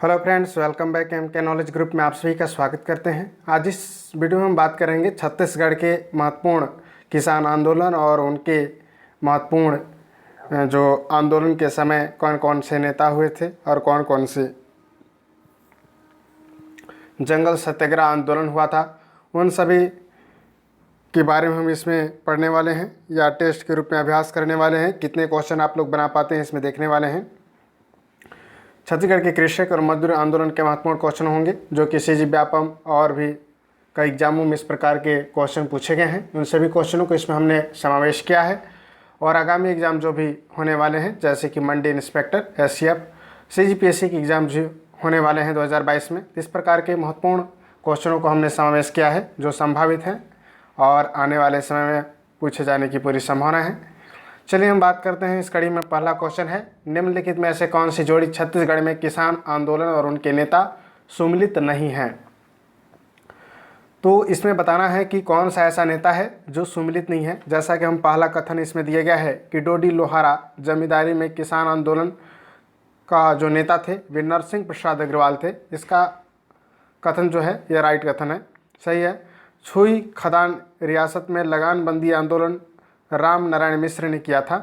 Hello friends, welcome back M K knowledge group में आप सभी का स्वागत करते हैं। आज इस वीडियो में हम बात करेंगे छत्तीसगढ़ के महत्वपूर्ण किसान आंदोलन और उनके महत्वपूर्ण जो आंदोलन के समय कौन कौन से नेता हुए थे और कौन कौन से जंगल सत्याग्रह आंदोलन हुआ था, उन सभी के बारे में हम इसमें पढ़ने वाले हैं या टेस्ट के रूप में अभ्यास करने वाले हैं। कितने क्वेश्चन आप लोग बना पाते हैं इसमें देखने वाले हैं। छत्तीसगढ़ के कृषक और मजदूर आंदोलन के महत्वपूर्ण क्वेश्चन होंगे जो कि सीजी व्यापम और भी कई एग्जामों में इस प्रकार के क्वेश्चन पूछे गए हैं। उन सभी क्वेश्चनों को इसमें हमने समावेश किया है और आगामी एग्जाम जो भी होने वाले हैं जैसे कि मंडी इंस्पेक्टर, एससीएफ, सीजीपीएससी के एग्जाम जो होने वाले हैं 2022 में, इस प्रकार के महत्वपूर्ण क्वेश्चनों को हमने समावेश किया है जो संभावित हैं और आने वाले समय में पूछे जाने की पूरी संभावना है। चलिए हम बात करते हैं। इस कड़ी में पहला क्वेश्चन है, निम्नलिखित में से कौन सी जोड़ी छत्तीसगढ़ में किसान आंदोलन और उनके नेता सुमिलित नहीं हैं। तो इसमें बताना है कि कौन सा ऐसा नेता है जो सुमिलित नहीं है। जैसा कि हम पहला कथन इसमें दिया गया है कि डोडी लोहारा जमींदारी में किसान आंदोलन का जो नेता थे वे नरसिंह प्रसाद अग्रवाल थे। इसका कथन जो है यह राइट कथन है, सही है। छुई खदान रियासत में लगान बंदी आंदोलन राम नारायण मिश्र ने किया था,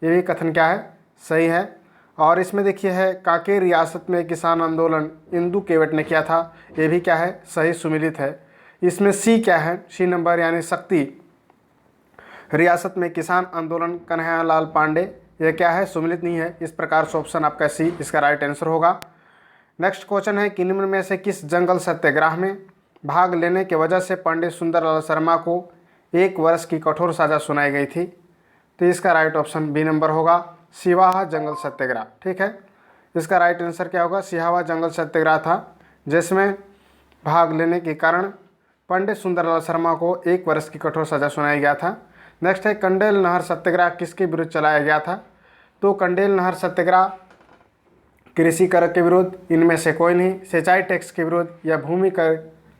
ये भी कथन क्या है, सही है। और इसमें देखिए है कांकेर रियासत में किसान आंदोलन इंदू केवट ने किया था, ये भी क्या है, सही सुमिलित है। इसमें सी क्या है, सी नंबर यानी शक्ति रियासत में किसान आंदोलन कन्हैयालाल पांडे, ये क्या है, सुमिलित नहीं है। इस प्रकार से ऑप्शन आपका सी इसका राइट आंसर होगा। नेक्स्ट क्वेश्चन है कि निम्न में से किस जंगल सत्याग्रह में भाग लेने की वजह से पंडित सुंदरलाल शर्मा को 1 वर्ष की कठोर सजा सुनाई गई थी। तो इसका राइट ऑप्शन बी नंबर होगा, सिहावा जंगल सत्याग्रह। ठीक है, इसका राइट आंसर क्या होगा, सिहावा जंगल सत्याग्रह था जिसमें भाग लेने के कारण पंडित सुंदरलाल शर्मा को 1 वर्ष की कठोर सजा सुनाई गया था। नेक्स्ट है कंडेल नहर सत्याग्रह किसके विरुद्ध चलाया गया था। तो कंडेल नहर सत्याग्रह कृषि कर के विरुद्ध, इनमें से कोई नहीं, सिंचाई टैक्स के विरुद्ध या भूमि कर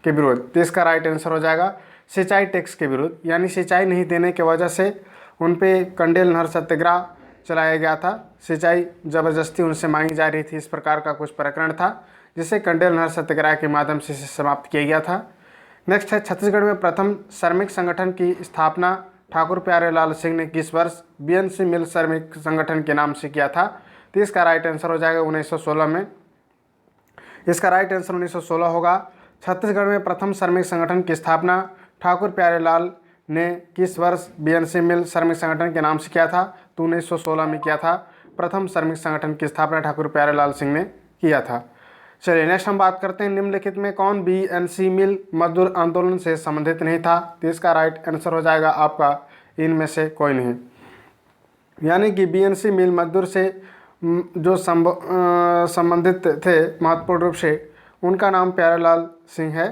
के विरुद्ध। तो इसका राइट आंसर हो जाएगा सिंचाई टैक्स के विरुद्ध, यानी सिंचाई नहीं देने की वजह से उन पे कंडेल नहर सत्याग्रह चलाया गया था। सिंचाई ज़बरदस्ती उनसे मांगी जा रही थी, इस प्रकार का कुछ प्रकरण था जिसे कंडेल नहर सत्याग्रह के माध्यम से समाप्त किया गया था। नेक्स्ट है छत्तीसगढ़ में प्रथम श्रमिक संगठन की स्थापना ठाकुर प्यारेलाल सिंह ने किस वर्ष बीएनसी मिल श्रमिक संगठन के नाम से किया था। तो इसका राइट आंसर हो जाएगा 1916 में। इसका राइट आंसर 1916 होगा। छत्तीसगढ़ में प्रथम श्रमिक संगठन की स्थापना ठाकुर प्यारेलाल ने किस वर्ष बीएनसी मिल श्रमिक संगठन के नाम से किया था। तो 1916 में किया था। प्रथम श्रमिक संगठन की स्थापना ठाकुर प्यारेलाल सिंह ने किया था। चलिए नेक्स्ट हम बात करते हैं, निम्नलिखित में कौन बीएनसी मिल मजदूर आंदोलन से संबंधित नहीं था। तो इसका राइट आंसर हो जाएगा आपका इनमें से कोई नहीं, यानी कि बीएनसी मिल मजदूर से जो संबंधित थे महत्वपूर्ण रूप से, उनका नाम प्यारेलाल सिंह है।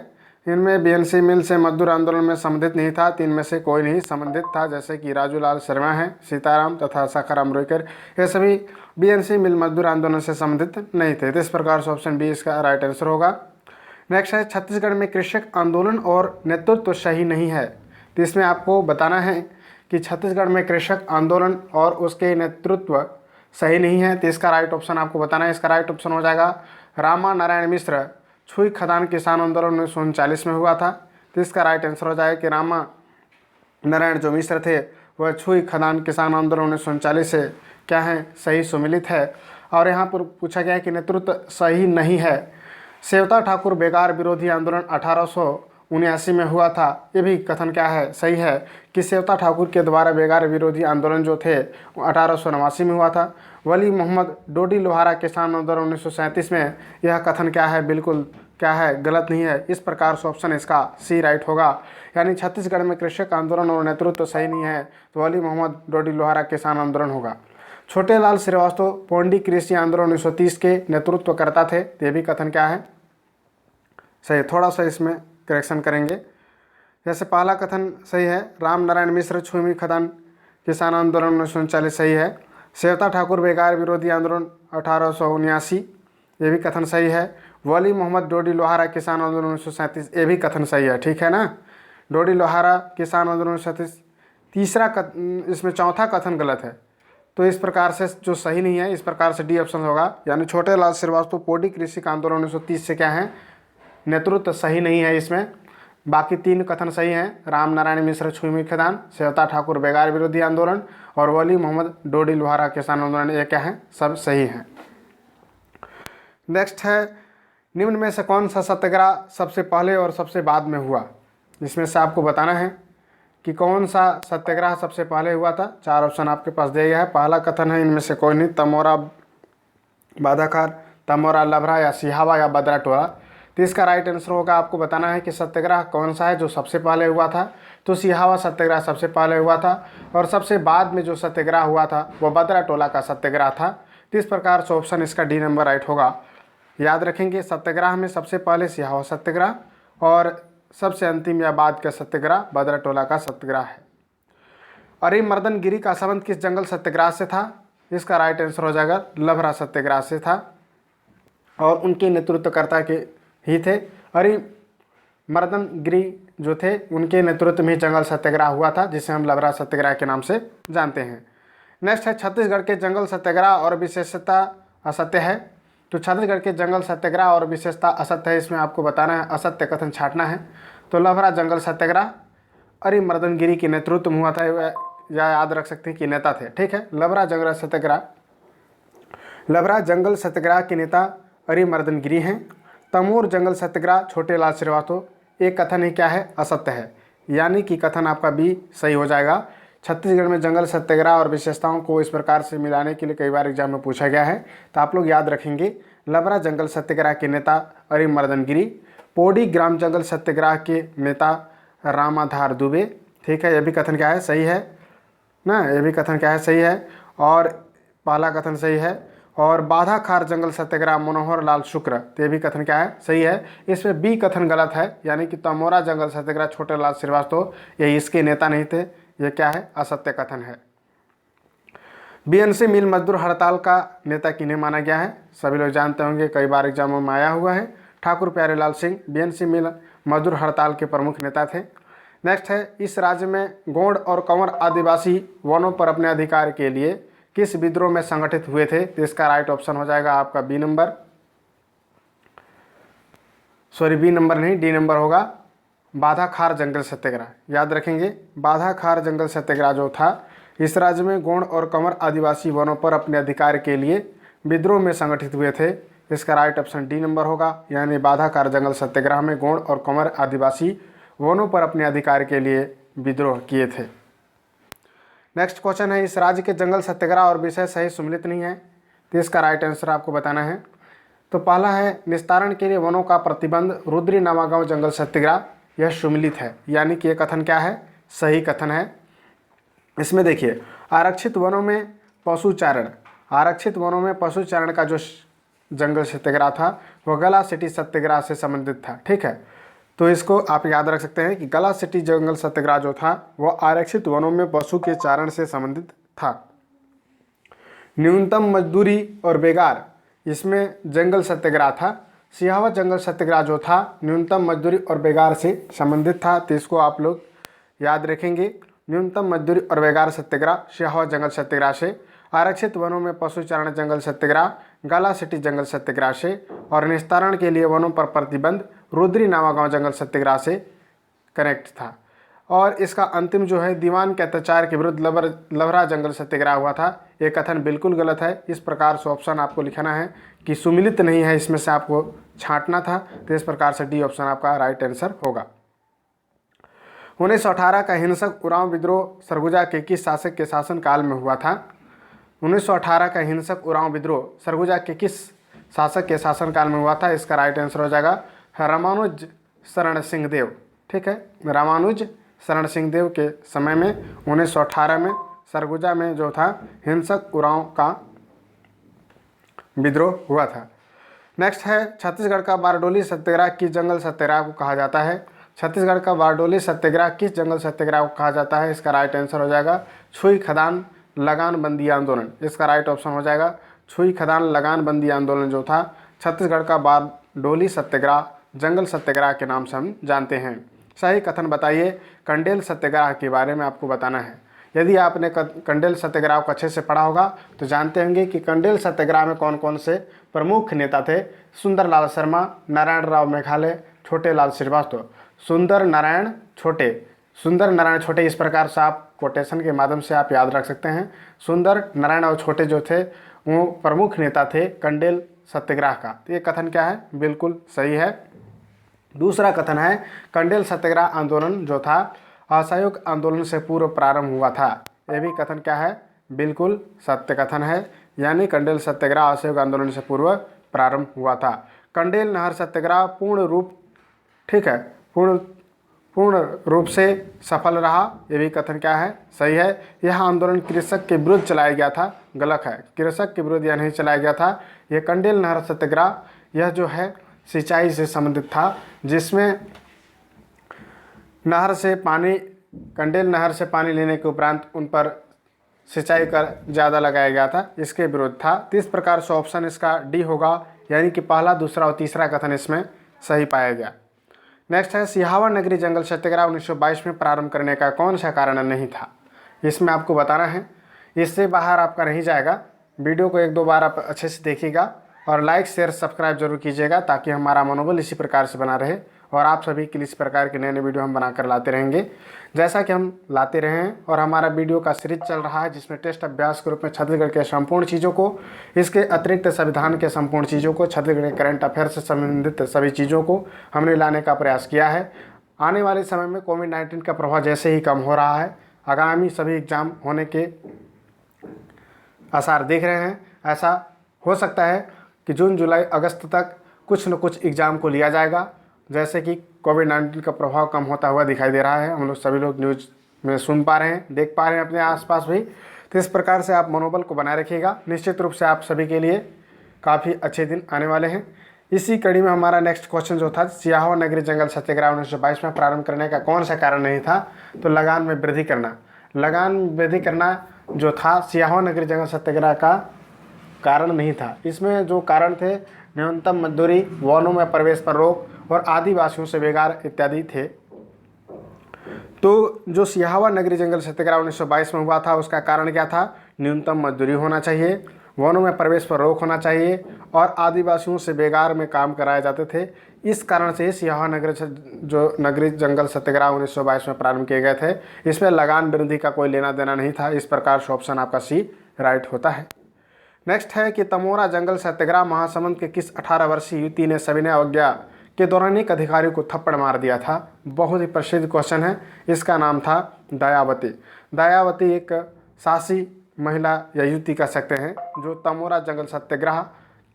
इनमें बीएनसी मिल से मजदूर आंदोलन में संबंधित नहीं था, 3 में से कोई नहीं संबंधित था, जैसे कि राजूलाल शर्मा हैं, सीताराम तथा सखाराम रोयकर, ये सभी बीएनसी मिल मजदूर आंदोलन से संबंधित नहीं थे। तो इस प्रकार से ऑप्शन बी इसका राइट आंसर होगा। नेक्स्ट है छत्तीसगढ़ में कृषक आंदोलन और नेतृत्व सही नहीं है। तो इसमें आपको बताना है कि छत्तीसगढ़ में कृषक आंदोलन और उसके नेतृत्व सही नहीं है। तो इसका राइट ऑप्शन आपको बताना है। इसका राइट ऑप्शन हो जाएगा रामा नारायण मिश्र छुई खदान किसान आंदोलन 1939 में हुआ था। तो इसका राइट आंसर हो जाएगा कि रामा नारायण जो मिश्र थे वह छुई खदान किसान आंदोलन 1939 से क्या है, सही सुमिलित है। और यहाँ पर पूछा गया है कि नेतृत्व सही नहीं है। सेवता ठाकुर बेगार विरोधी आंदोलन 1879 में हुआ था, ये भी कथन क्या है, सही है कि सेवता ठाकुर के द्वारा बेगार विरोधी आंदोलन जो थे 1889 में हुआ था। वली मोहम्मद डोडी लोहारा किसान आंदोलन 1937 में, यह कथन क्या है, बिल्कुल क्या है, गलत नहीं है। इस प्रकार से ऑप्शन इसका सी राइट होगा, यानी छत्तीसगढ़ में कृषक आंदोलन और नेतृत्व सही नहीं है, तो वली मोहम्मद डोडी लोहारा किसान आंदोलन होगा। छोटे लाल श्रीवास्तव पोंडी कृषि आंदोलन 1930 के नेतृत्व करता थे, ये भी कथन क्या है, सही। थोड़ा सा इसमें करेक्शन करेंगे। जैसे पहला कथन सही है, राम नारायण मिश्र छुई खदान किसान आंदोलन 1939 सही है। सेवता ठाकुर बेगार विरोधी आंदोलन 1879, ये भी कथन सही है। वली मोहम्मद डोडी लोहारा किसान आंदोलन 1937, ये भी कथन सही है, ठीक है ना। डोडी लोहारा किसान आंदोलन 1937। तीसरा इसमें चौथा कथन गलत है। तो इस प्रकार से जो सही नहीं है, इस प्रकार से डी ऑप्शन होगा, यानी छोटे लाल श्रीवास्तव पोडी कृषि आंदोलन 1930 से क्या है, नेतृत्व सही नहीं है इसमें। बाकी 3 कथन सही हैं, राम नारायण मिश्र छुई खदान, सेवता ठाकुर बेगार विरोधी आंदोलन और वली मोहम्मद डोडी लोहारा किसान आंदोलन, ये क्या है, सब सही हैं। नेक्स्ट है, निम्न में से कौन सा सत्याग्रह सबसे पहले और सबसे बाद में हुआ। इसमें से आपको बताना है कि कौन सा सत्याग्रह सबसे पहले हुआ था। 4 ऑप्शन आपके पास दिया गया है। पहला कथन है इनमें से कोई नहीं, तमोरा बाधाखार, तमोरा लभरा या सिहावा या बदरा टोला। तो इसका राइट आंसर होगा, आपको बताना है कि सत्याग्रह कौन सा है जो सबसे पहले हुआ था। तो सिहावा सत्याग्रह सबसे पहले हुआ था और सबसे बाद में जो सत्याग्रह हुआ था वो बदरा टोला का सत्याग्रह था। तो इस प्रकार से ऑप्शन इसका डी नंबर राइट होगा। याद रखेंगे, सत्याग्रह में सबसे पहले सिहावा सत्याग्रह और सबसे अंतिम या बाद का सत्याग्रह बदरा टोला का सत्याग्रह है। अरिमर्दन गिरी का संबंध किस जंगल सत्याग्रह से था। इसका राइट आंसर हो जाएगा लभरा सत्याग्रह से था और उनके नेतृत्वकर्ता के ही थे। अरिमर्दन गिरी जो थे उनके नेतृत्व में जंगल सत्याग्रह हुआ था, जिसे हम लभरा सत्याग्रह के नाम से जानते हैं। नेक्स्ट है, छत्तीसगढ़ के जंगल सत्याग्रह और विशेषता असत्य है। तो छत्तीसगढ़ के जंगल सत्याग्रह और विशेषता असत्य है, इसमें आपको बताना है, असत्य कथन छांटना है। तो लभरा जंगल सत्याग्रह अरिमर्दन गिरी के नेतृत्व में हुआ था, या याद रख सकते हैं कि नेता थे। ठीक है, लभरा जंगल सत्याग्रह के नेता अरिमर्दन गिरी हैं। तमोर जंगल सत्याग्रह छोटे लाल श्रीवास्तव, एक कथन ही क्या है, असत्य है, यानी कि कथन आपका बी सही हो जाएगा। छत्तीसगढ़ में जंगल सत्याग्रह और विशेषताओं को इस प्रकार से मिलाने के लिए कई बार एग्जाम में पूछा गया है, तो आप लोग याद रखेंगे। लभरा जंगल सत्याग्रह के नेता अरिमर्दन गिरी, पोडी ग्राम जंगल सत्याग्रह के नेता रामाधार दुबे। ठीक है, यह भी कथन क्या है, सही है ना, यह भी कथन क्या है, सही है और पहला कथन सही है। और बाधाखार जंगल सत्याग्रह मनोहर लाल शुक्र, तो ये भी कथन क्या है, सही है। इसमें बी कथन गलत है, यानी कि तमोरा जंगल सत्याग्रह छोटे लाल श्रीवास्तव ये इसके नेता नहीं थे, ये क्या है, असत्य कथन है। बीएनसी मिल मजदूर हड़ताल का नेता किन्हें माना गया है। सभी लोग जानते होंगे, कई बार एग्जामों में आया हुआ है। ठाकुर प्यारेलाल सिंह बीएनसी मिल मजदूर हड़ताल के प्रमुख नेता थे। नेक्स्ट है, इस राज्य में गोंड और कंवर आदिवासी वनों पर अपने अधिकार के लिए किस विद्रोह में संगठित हुए थे। तो इसका राइट ऑप्शन हो जाएगा आपका बी नंबर नहीं, डी नंबर होगा, बाधाखार जंगल सत्याग्रह। याद रखेंगे, बाधाखार जंगल सत्याग्रह जो था, इस राज्य में गोंड और कंवर आदिवासी वनों पर अपने अधिकार के लिए विद्रोह में संगठित हुए थे। इसका राइट ऑप्शन डी नंबर होगा, यानी बाधाखार जंगल सत्याग्रह में गोंड और कंवर आदिवासी वनों पर अपने अधिकार के लिए विद्रोह किए थे। नेक्स्ट क्वेश्चन है, इस राज्य के जंगल सत्याग्रह और विषय सही सुमिलित नहीं है, तो इसका राइट आंसर आपको बताना है। तो पहला है, निस्तारण के लिए वनों का प्रतिबंध रुद्री नामागांव जंगल सत्याग्रह, यह सुमिलित है, यानी कि यह कथन क्या है, सही कथन है। इसमें देखिए, आरक्षित वनों में पशुचारण का जो जंगल सत्याग्रह था वह गला सिटी सत्याग्रह से संबंधित था। ठीक है, तो इसको आप याद रख सकते हैं कि गला सिटी जंगल सत्याग्रह जो था वह आरक्षित वनों में पशु के चारण से संबंधित था। न्यूनतम मजदूरी और बेगार, इसमें जंगल सत्याग्रह था। सिहावा जंगल सत्याग्रह जो था न्यूनतम मजदूरी और बेगार से संबंधित था, तो इसको आप लोग याद रखेंगे। न्यूनतम मजदूरी और बेगार सत्याग्रह सिहावा जंगल सत्याग्रह से, आरक्षित वनों में पशुचारण जंगल सत्याग्रह गला सिटी जंगल सत्याग्रह से, और निस्तारण के लिए वनों पर प्रतिबंध रुद्री नामागांव जंगल सत्याग्रह से कनेक्ट था। और इसका अंतिम जो है, दीवान के अत्याचार के विरुद्ध लभरा जंगल सत्याग्रह हुआ था, ये कथन बिल्कुल गलत है। इस प्रकार से ऑप्शन आपको लिखना है कि सुमिलित नहीं है, इसमें से आपको छांटना था। तो इस प्रकार से डी ऑप्शन आपका राइट आंसर होगा। 1918 का हिंसक उरांव विद्रोह सरगुजा के किस शासक के शासनकाल में हुआ था। 1918 का हिंसक उरांव विद्रोह सरगुजा के किस शासक के शासनकाल में हुआ था। इसका राइट आंसर हो जाएगा रामानुज शरण सिंह देव। ठीक है, रामानुज शरण सिंह देव के समय में 1918 में सरगुजा में जो था हिंसक उरांव का विद्रोह हुआ था। नेक्स्ट है, छत्तीसगढ़ का बारडोली सत्याग्रह किस जंगल सत्याग्रह को कहा जाता है। छत्तीसगढ़ का बारडोली सत्याग्रह किस जंगल सत्याग्रह को कहा जाता है। इसका राइट आंसर हो जाएगा छुई खदान लगान बंदी आंदोलन। इसका राइट ऑप्शन हो जाएगा छुई खदान लगान बंदी आंदोलन जो था छत्तीसगढ़ का बारडोली सत्याग्रह जंगल सत्याग्रह के नाम से हम जानते हैं। सही कथन बताइए। कंडेल सत्याग्रह के बारे में आपको बताना है। यदि आपने कंडेल सत्याग्रह को अच्छे से पढ़ा होगा तो जानते होंगे कि कंडेल सत्याग्रह में कौन कौन से प्रमुख नेता थे। सुंदरलाल शर्मा, नारायण राव मेघालय, छोटे लाल श्रीवास्तव। सुंदर नारायण छोटे, इस प्रकार से आप कोटेशन के माध्यम से आप याद रख सकते हैं। सुंदर नारायण और छोटे जो थे वो प्रमुख नेता थे कंडेल सत्याग्रह का। तो ये कथन क्या है, बिल्कुल सही है। दूसरा कथन है कंडेल सत्याग्रह आंदोलन जो था असहयोग आंदोलन से पूर्व प्रारंभ हुआ था। यह भी कथन क्या है, बिल्कुल सत्य कथन है, यानी कंडेल सत्याग्रह असहयोग आंदोलन से पूर्व प्रारंभ हुआ था। कंडेल नहर सत्याग्रह पूर्ण रूप से सफल रहा। यह भी कथन क्या है, सही है। यह आंदोलन कृषक के विरुद्ध चलाया गया था, गलत है। कृषक के विरुद्ध यह नहीं चलाया गया था। यह कंडेल नहर सत्याग्रह यह जो है सिंचाई से संबंधित था, जिसमें कंडेल नहर से पानी लेने के उपरांत उन पर सिंचाई कर ज़्यादा लगाया गया था, इसके विरुद्ध था। तो इस प्रकार से ऑप्शन इसका डी होगा, यानी कि पहला, दूसरा और तीसरा कथन इसमें सही पाया गया। नेक्स्ट है सिहावा नगरी जंगल सत्याग्रह 1922 में प्रारंभ करने का कौन सा कारण नहीं था। इसमें आपको बताना है, इससे बाहर आपका नहीं जाएगा। वीडियो को 1-2 बार आप अच्छे से देखिएगा और लाइक शेयर सब्सक्राइब जरूर कीजिएगा, ताकि हमारा मनोबल इसी प्रकार से बना रहे और आप सभी के लिए इस प्रकार के नए वीडियो हम बनाकर लाते रहेंगे, जैसा कि हम लाते रहे हैं। और हमारा वीडियो का सीरीज चल रहा है जिसमें टेस्ट अभ्यास के रूप में छत्तीसगढ़ के संपूर्ण चीज़ों को, इसके अतिरिक्त संविधान के संपूर्ण चीज़ों को, छत्तीसगढ़ के करंट अफेयर से संबंधित सभी चीज़ों को हमने लाने का प्रयास किया है। आने वाले समय में कोविड-19 का प्रभाव जैसे ही कम हो रहा है, आगामी सभी एग्जाम होने के आसार देख रहे हैं। ऐसा हो सकता है कि जून जुलाई अगस्त तक कुछ न कुछ एग्ज़ाम को लिया जाएगा, जैसे कि कोविड-19 का प्रभाव कम होता हुआ दिखाई दे रहा है। हम लोग सभी लोग न्यूज़ में सुन पा रहे हैं, देख पा रहे हैं अपने आसपास भी। तो इस प्रकार से आप मनोबल को बनाए रखिएगा। निश्चित रूप से आप सभी के लिए काफ़ी अच्छे दिन आने वाले हैं। इसी कड़ी में हमारा नेक्स्ट क्वेश्चन जो था, सिहावा नगरी जंगल सत्याग्रह 1922 में प्रारंभ करने का कौन सा कारण नहीं था। तो लगान में वृद्धि करना जो था सिहावा नगरी जंगल सत्याग्रह का कारण नहीं था। इसमें जो कारण थे न्यूनतम मजदूरी, वनों में प्रवेश पर रोक और आदिवासियों से बेगार इत्यादि थे। तो जो सिहावा नगरी जंगल सत्याग्रह 1922 में हुआ था, उसका कारण क्या था, न्यूनतम मजदूरी होना चाहिए, वनों में प्रवेश पर रोक होना चाहिए और आदिवासियों से बेगार में काम कराए जाते थे। इस कारण से सिहावा नगरी जंगल सत्याग्रह 1922 में प्रारंभ किए गए थे। इसमें लगान वृद्धि का कोई लेना देना नहीं था। इस प्रकार से ऑप्शन आपका सी राइट होता है। नेक्स्ट है कि तमोरा जंगल सत्याग्रह महासमुंद के किस 18 वर्षीय युवती ने सविनय अवज्ञा के दौरान एक अधिकारी को थप्पड़ मार दिया था। बहुत ही प्रसिद्ध क्वेश्चन है। इसका नाम था दयावती। दयावती एक साहसी महिला या युवती कह सकते हैं, जो तमोरा जंगल सत्याग्रह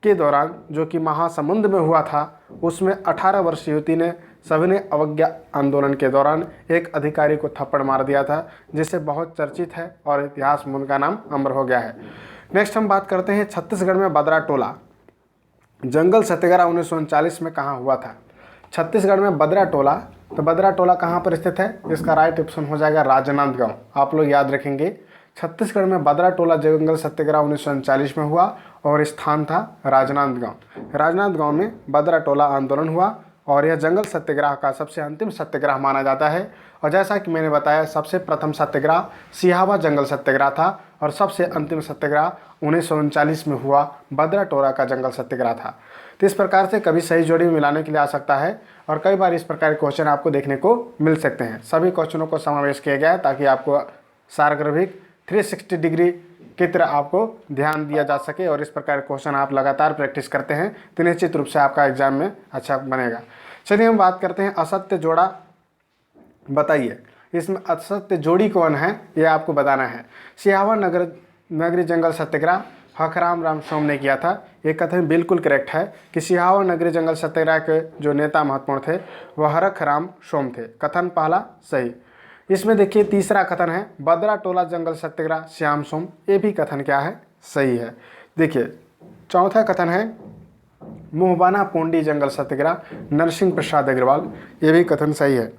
के दौरान, जो कि महासमुंद में हुआ था, उसमें 18 वर्षीय युवती ने सविनय अवज्ञा आंदोलन के दौरान एक अधिकारी को थप्पड़ मार दिया था, जिससे बहुत चर्चित है और इतिहास में उनका नाम अमर हो गया है। नेक्स्ट हम बात करते हैं छत्तीसगढ़ में बदरा टोला जंगल सत्याग्रह 1939 में कहाँ हुआ था। छत्तीसगढ़ में बदरा टोला, तो बदरा टोला कहाँ पर स्थित है, इसका राइट ऑप्शन हो जाएगा राजनांदगांव। आप लोग याद रखेंगे, छत्तीसगढ़ में बदरा टोला जंगल सत्याग्रह 1939 में हुआ और स्थान था राजनांदगांव। राजनांदगांव में बदरा टोला आंदोलन हुआ और यह जंगल सत्याग्रह का सबसे अंतिम सत्याग्रह माना जाता है। और जैसा कि मैंने बताया, सबसे प्रथम सत्याग्रह सिहावा जंगल सत्याग्रह था और सबसे अंतिम सत्याग्रह 1939 में हुआ बदरा टोला का जंगल सत्याग्रह था। तो इस प्रकार से कभी सही जोड़ी में मिलाने के लिए आ सकता है और कई बार इस प्रकार के क्वेश्चन आपको देखने को मिल सकते हैं। सभी क्वेश्चनों को समावेश किया गया है ताकि आपको सारगर्भिक 360 डिग्री की तरह आपको ध्यान दिया जा सके और इस प्रकार के क्वेश्चन आप लगातार प्रैक्टिस करते हैं तो निश्चित रूप से आपका एग्जाम में अच्छा बनेगा। चलिए हम बात करते हैं असत्य जोड़ा बताइए। इसमें असत्य जोड़ी कौन है ये आपको बताना है। सिहावा नगरी जंगल सत्याग्रह हखराम राम सोम ने किया था। ये कथन बिल्कुल करेक्ट है कि सिहावा नगरी जंगल सत्याग्रह के जो नेता महत्वपूर्ण थे वह हखराम सोम थे। कथन पहला सही। इसमें देखिए तीसरा कथन है बदरा टोला जंगल सत्याग्रह श्याम सोम। ये भी कथन क्या है, सही है। देखिए चौथा कथन है मुहबाना पोंडी जंगल सत्याग्रह नरसिंह प्रसाद अग्रवाल। ये भी कथन सही है।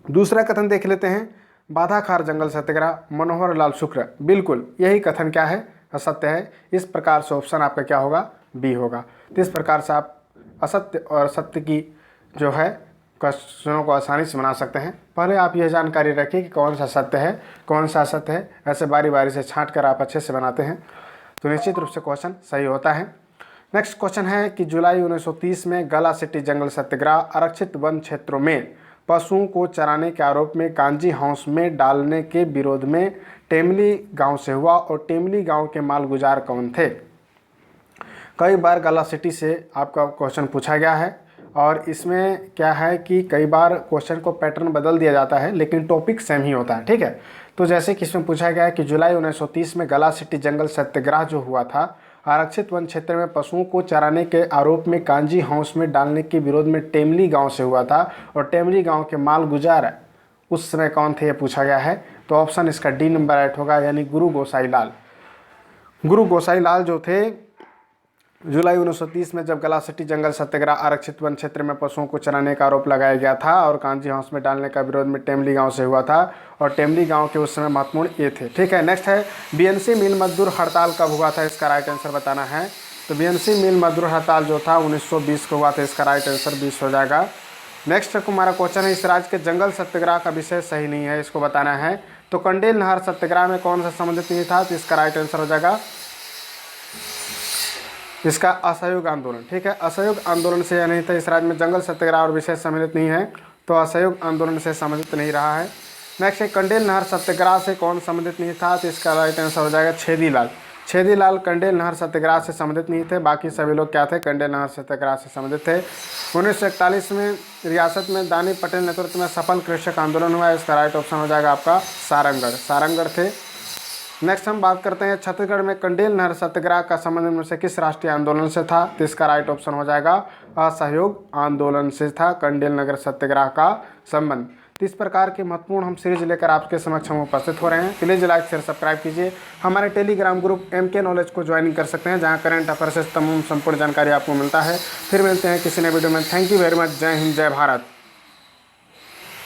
दूसरा कथन देख लेते हैं बाधाखार जंगल सत्याग्रह मनोहर लाल शुक्र। बिल्कुल यही कथन क्या है, असत्य है। इस प्रकार से ऑप्शन आपका क्या होगा, बी होगा। तो इस प्रकार से आप असत्य और सत्य की जो है क्वेश्चनों को आसानी से बना सकते हैं। पहले आप यह जानकारी रखिए कि कौन सा सत्य है, कौन सा असत्य है। ऐसे बारी बारी से छांट कर आप अच्छे से बनाते हैं तो निश्चित रूप से क्वेश्चन सही होता है। नेक्स्ट क्वेश्चन है कि जुलाई 1930 में गला सिटी जंगल सत्याग्रह आरक्षित वन क्षेत्रों में पशुओं को चराने के आरोप में कांजी हाउस में डालने के विरोध में टेमली गांव से हुआ और टेमली गांव के मालगुजार कौन थे। कई बार गला सिटी से आपका क्वेश्चन पूछा गया है और इसमें क्या है कि कई बार क्वेश्चन को पैटर्न बदल दिया जाता है लेकिन टॉपिक सेम ही होता है। ठीक है, तो जैसे कि इसमें पूछा गया है कि जुलाई 1930 में गला सिटी जंगल सत्याग्रह जो हुआ था आरक्षित वन क्षेत्र में पशुओं को चराने के आरोप में कांजी हाउस में डालने के विरोध में टेमली गांव से हुआ था और टेमली गांव के मालगुजार उस समय कौन थे, ये पूछा गया है। तो ऑप्शन इसका डी नंबर राइट होगा, यानी गुरु गोसाई लाल। गुरु गोसाई लाल जो थे जुलाई 1930 में जब गला सिटी जंगल सत्याग्रह आरक्षित वन क्षेत्र में पशुओं को चराने का आरोप लगाया गया था और कांजी हाउस में डालने का विरोध में टेमली गांव से हुआ था और टेमली गांव के उस समय महत्वपूर्ण ये थे। ठीक है, नेक्स्ट है बीएनसी मिल मजदूर हड़ताल कब हुआ था, इसका राइट आंसर बताना है। तो बीएनसी मिल मजदूर हड़ताल जो था 1920 को हुआ था, इसका राइट आंसर 20 हो जाएगा। नेक्स्ट हमारा क्वेश्चन है इस राज्य के जंगल सत्याग्रह का विषय सही नहीं है, इसको बताना है। तो कंडेल नहर सत्याग्रह में कौन सा सम्मिलित नहीं था, तो इसका राइट आंसर हो जाएगा इसका असहयोग आंदोलन। ठीक है, असहयोग आंदोलन से यह नहीं था इस राज्य में जंगल सत्याग्रह और विशेष सम्मिलित नहीं है, तो असहयोग आंदोलन से सम्मिलित नहीं रहा है। नेक्स्ट है कंडेल नहर सत्याग्रह से कौन सम्मिलित नहीं था, तो इसका राइट आंसर हो जाएगा छेदीलाल। छेदीलाल कंडेल नहर सत्याग्रह से सम्मिलित नहीं थे, बाकी सभी लोग क्या थे, कंडेल नहर सत्याग्रह से सम्मिलित थे। 1941 में रियासत में दानी पटेल नेतृत्व में सफल कृषक आंदोलन हुआ, इसका राइट ऑप्शन हो जाएगा आपका सारंगढ़ थे। नेक्स्ट हम बात करते हैं छत्तीसगढ़ में कंडेल नहर सत्याग्रह का संबंध में से किस राष्ट्रीय आंदोलन से था, तो इसका राइट ऑप्शन हो जाएगा असहयोग आंदोलन से था कंडेल नगर सत्याग्रह का संबंध। तो इस प्रकार के महत्वपूर्ण हम सीरीज लेकर आपके समक्ष हम उपस्थित हो रहे हैं। प्लीज़ लाइक शेयर सब्सक्राइब कीजिए। हमारे टेलीग्राम ग्रुप MK नॉलेज को ज्वाइन कर सकते हैं, जहां करंट अफेयर्स से तमाम संपूर्ण जानकारी आपको मिलता है। फिर मिलते हैं किसी नए वीडियो में। Thank you very much. जय हिंद, जय भारत।